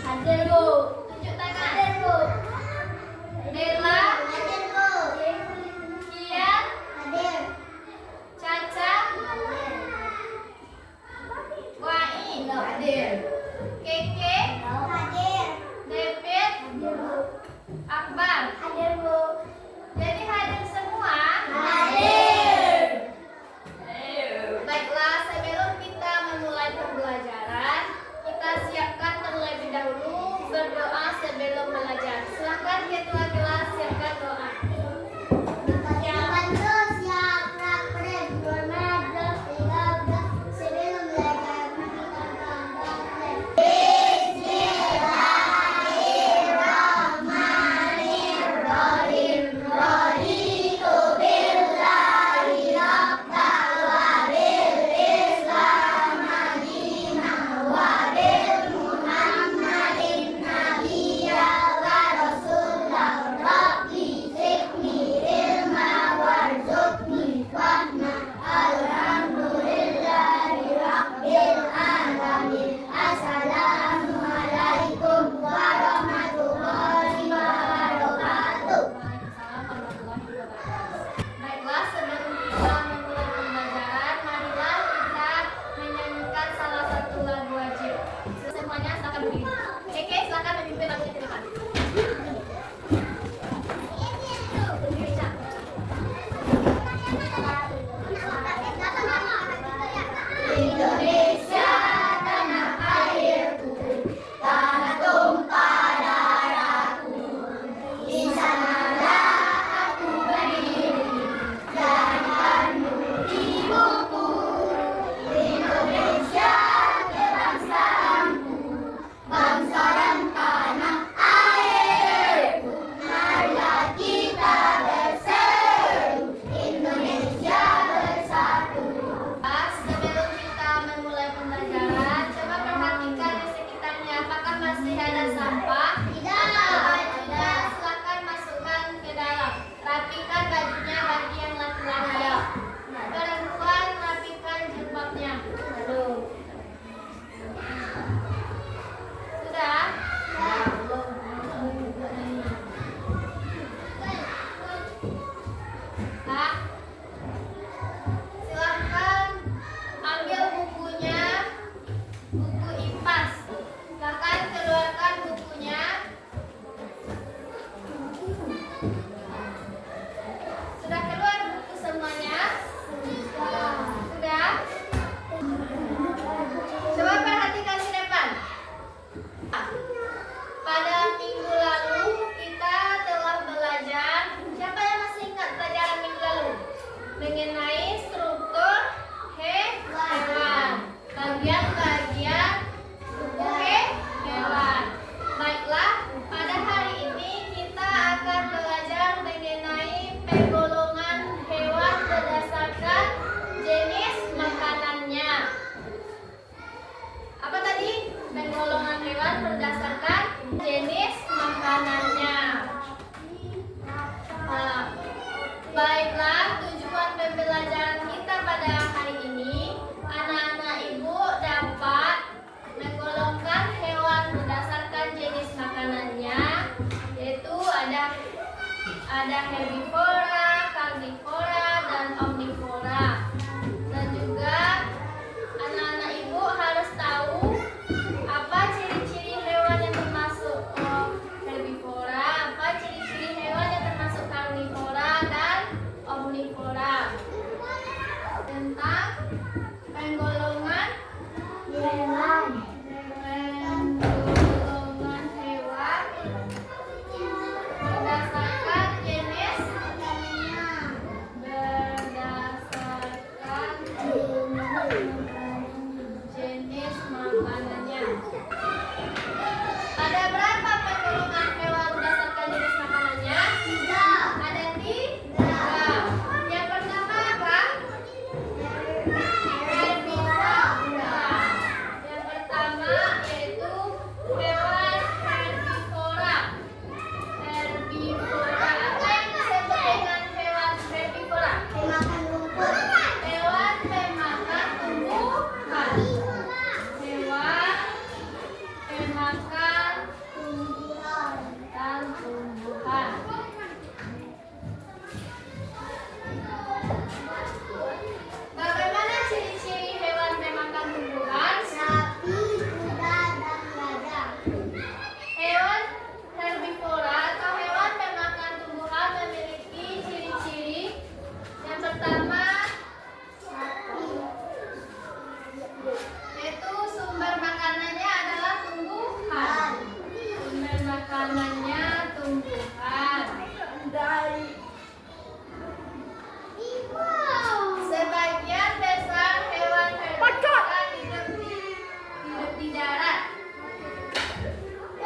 Hadir Bu. Tunjuk tangan. Hadir Bu. Dela. Hadir Bu. Kian. Hadir. Caca. Wai. Hadir. Keke. Hadir. David. Akbar. Hadir Bu. Jadi hadir semua? Hadir. Baiklah, sebelum kita memulai pembelajaran, kita siapkan terlebih dahulu berdoa sebelum belajar. Silakan ketua kelas siapkan doa. Baiklah, sebelum kita memulai pembelajaran, marilah kita menyanyikan salah satu lagu wajib. Semuanya silakan berdiri. Oke, silakan memimpin lagunya ke depan. Indonesia tanah airku, tanah tumpah darahku, di sanalah aku berdiri, jadikanmu ibuku. Indonesia kebangsaanku, bangsa dan tanah airku, marilah kita berseru, Indonesia bersatu. Sebelum kita memulai pembelajaran, coba perhatikan di sekitarnya, apakah masih ada sampah? Tidak. Tidak, silakan masukkan ke dalam. Rapikan bajunya bagi yang laki-laki. Perempuan, rapikan jilbabnya. Sudah? Pak, silahkan ambil bukunya, buku IPAS. Silahkan keluarkan bukunya. Sudah keluar buku semuanya? Sudah? Coba perhatikan di depan. Pada minggu lalu kita telah belajar, siapa yang masih ingat pelajaran minggu lalu? Mengenai struktur hewan, bagian-bagian tubuh hewan. Baiklah, pada hari ini kita akan belajar mengenai penggolongan hewan berdasarkan jenis makanannya. Apa tadi? Penggolongan hewan berdasarkan jenis makanannya. Baiklah, tujuan pembelajaran kita pada hari ini, anak-anak ibu dapat menggolongkan hewan berdasarkan jenis makanannya, yaitu ada herbivora, karnivora, dan omnivora. Dan juga anak-anak ibu harus tahu apa ciri-ciri hewan yang termasuk herbivora, apa ciri-ciri hewan yang termasuk karnivora dan omnivora. Tentang penggolongan hewan. Penggolongan hewan berdasarkan jenis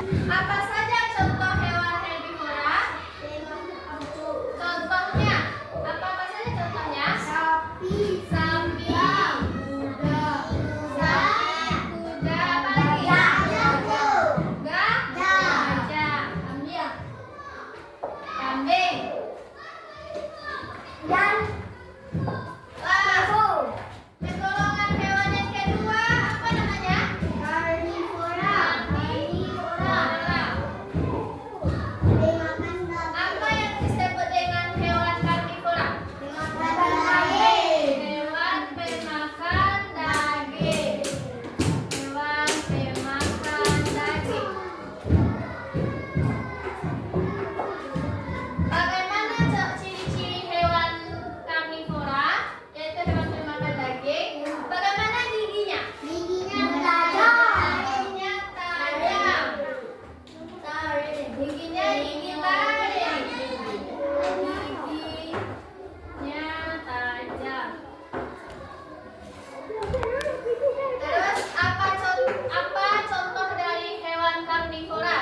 Apa saja contoh hewan herbivora? Contohnya, apa saja contohnya? Sapi, kuda, apa lagi? Gajah, kambing, dan golongan hewan yang kedua apa namanya? Karnivora. Apa yang disebut dengan hewan karnivora? Hewan pemakan daging. Bagaimana ciri-ciri hewan karnivora? Yaitu hewan pemakan daging. Bagaimana giginya? Giginya tajam. Giginya gigi taring. Giginya tajam. Terus apa contoh dari hewan karnivora?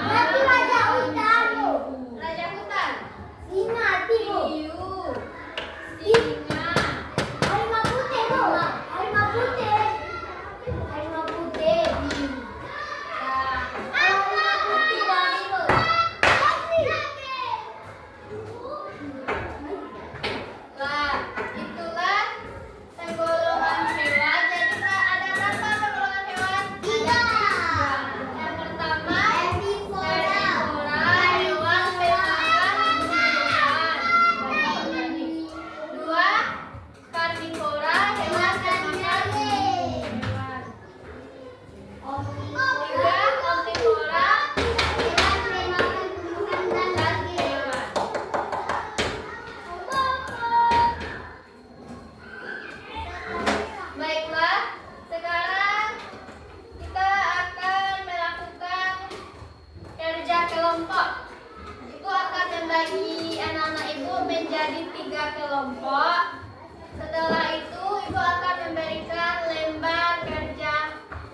Siapa yang tahu? Raja hutan. Singa. Itulah penggolongan hewan. Jadi ada berapa penggolongan hewan? 3. Yang pertama herbivora, hewan pemakan tumbuhan. 2. Karnivora, hewan pemakan hewan. 3. Omnivora, dan hewan. Baiklah, sekarang kita akan melakukan kerja kelompok. Itu akan membagi anak-anak ibu menjadi 3 kelompok. Setelah itu ibu akan memberikan lembar kerja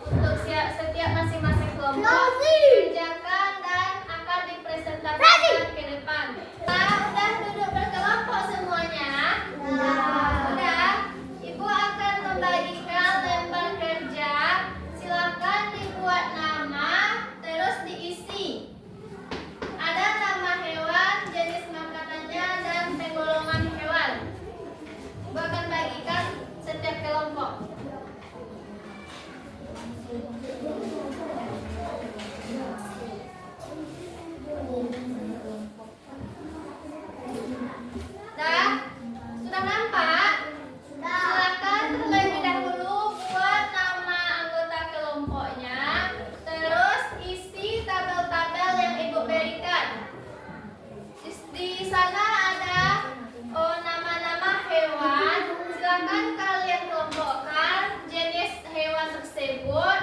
untuk setiap masing-masing kelompok dikerjakan dan akan dipresentasikan ke depan. Udah duduk berkelompok semuanya? Udah. Ibu akan membagikan lembar kerja. Silakan dibuat nama, terus diisi. Ada nama hewan, jenis makanannya, dan penggolongan hewan. Ibu akan bagikan setiap kelompok. Sudah nampak? Silakan terlebih dahulu buat nama anggota kelompoknya, terus isi tabel-tabel yang ibu berikan. Di sana ada nama-nama hewan. Silakan kalian kelompokkan jenis hewan tersebut.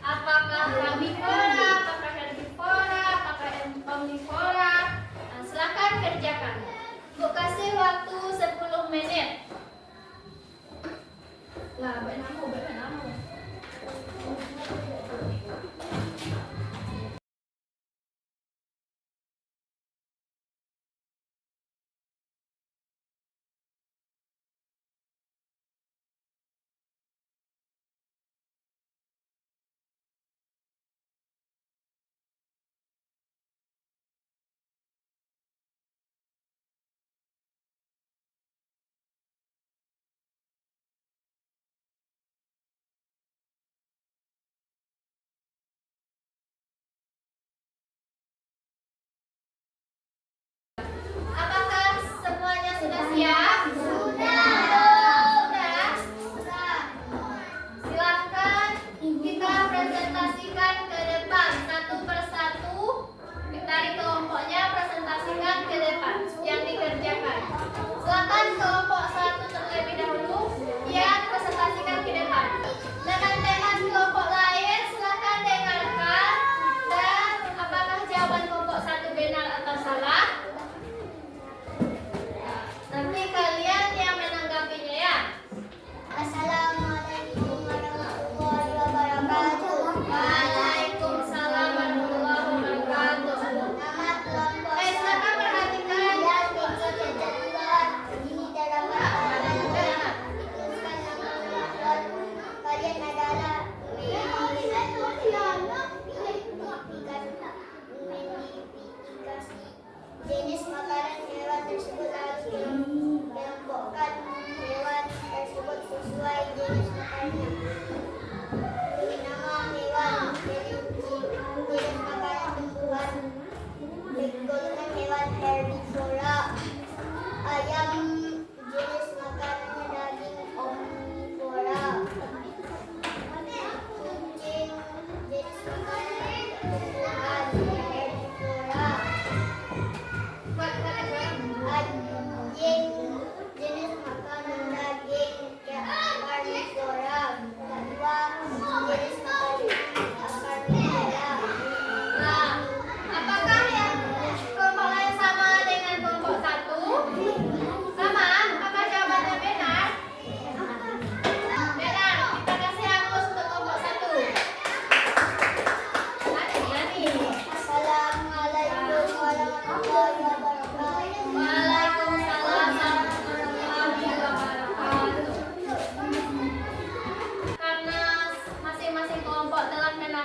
Apakah karnivora, apakah herbivora, apakah omnivora. Silakan kerjakan. Bu kasih waktu 10 menit. Lah, baik nama.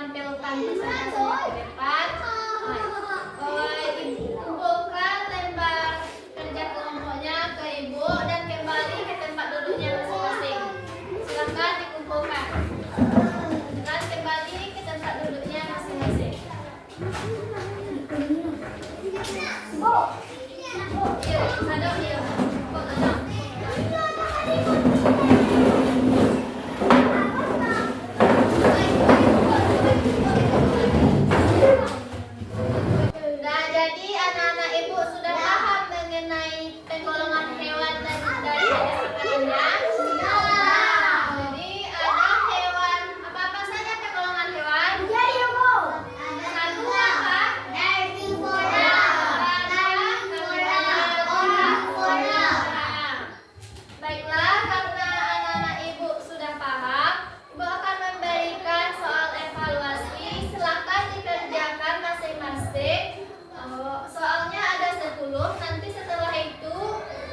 tampilkan tulisannya ke depan. Kumpulkan lembar kerja kelompoknya ke ibu dan kembali ke tempat duduknya masing-masing. Silakan dikumpulkan dan kembali ke tempat duduknya masing-masing. Nah, jadi anak-anak ibu sudah paham mengenai penggolongan hewan dan dari jenis makanannya? Jadi ada hewan, apa-apa saja penggolongan hewan? Satu apa? Baiklah, karena anak-anak ibu sudah paham, ibu akan memberikan soal evaluasi. Silakan dikerjakan masing-masing. Soalnya ada 10, nanti setelah itu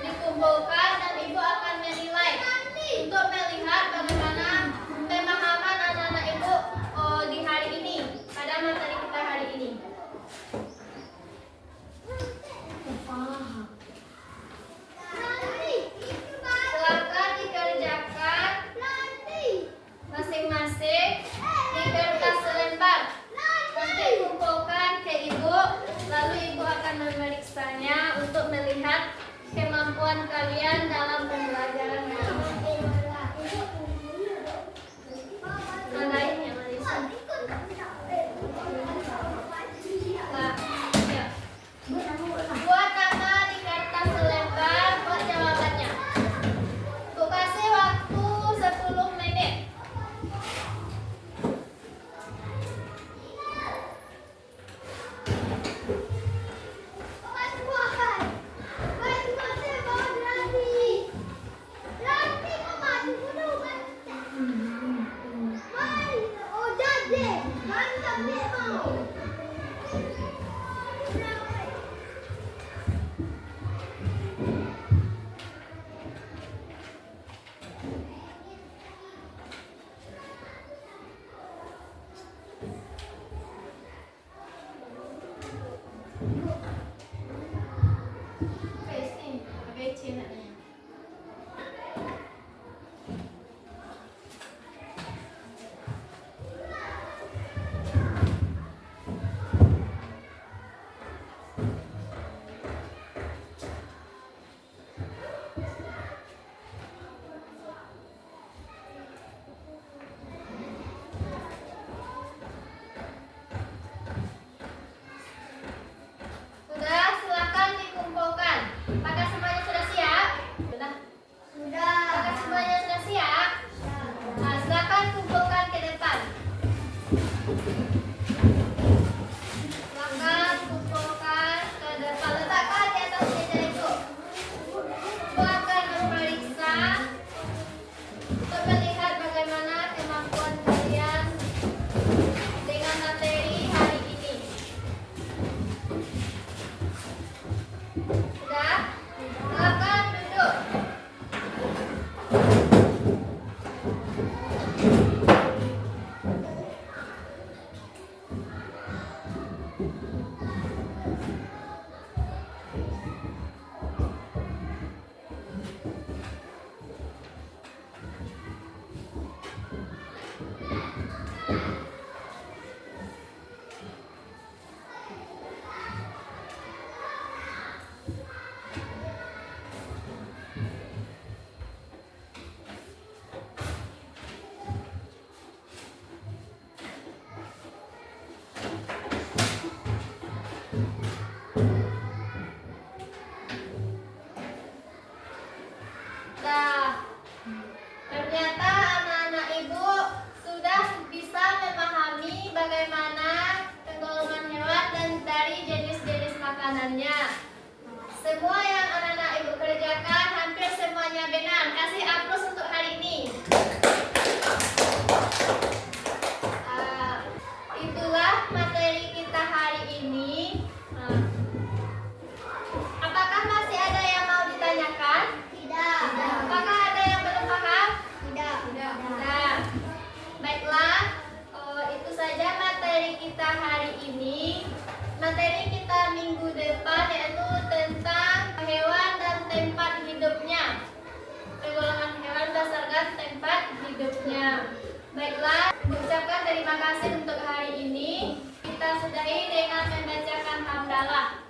dikumpulkan dan ibu akan menilai untuk melihat bagaimana pemahaman anak-anak ibu di hari ini, pada materi kita hari ini. Silakan dikerjakan masing-masing di kertas selembar. Nanti kumpulkan ke ibu, lalu ibu akan memeriksanya untuk melihat kemampuan kalian dalam pembelajaran. Lain yang Marisa. Nah, ya. Buat nama di kertas selembar, buat jawabannya. Bu kasih waktu 10 menit. Sudah, silakan dikumpulkan. Apakah semuanya sudah siap? Sudah. Apakah semuanya sudah siap? Nah, silakan kumpulkan ke depan. Silakan kumpulkan ke depan. Letakkan di atas meja itu. Ibu akan memeriksa untuk melihat bagaimana kemampuan kalian dengan materi hari ini. Sudah? Silakan duduk. Nah, ternyata anak-anak ibu sudah bisa memahami bagaimana penggolongan hewan dan dari jenis-jenis makanannya. Semua yang anak-anak ibu kerjakan hampir semuanya benar. Kasih aplaus untuk hari ini. Itulah materi kita hari ini. Apakah masih ada yang mau ditanyakan? Tidak. Apakah ada yang belum paham? Tidak. Baiklah, itu saja. materi kita hari ini. Materi kita minggu depan yaitu tentang hewan dan tempat hidupnya. Penggolongan hewan berdasarkan tempat hidupnya. Baiklah, mengucapkan terima kasih untuk hari ini. Kita sudahi dengan membacakan hamdalah.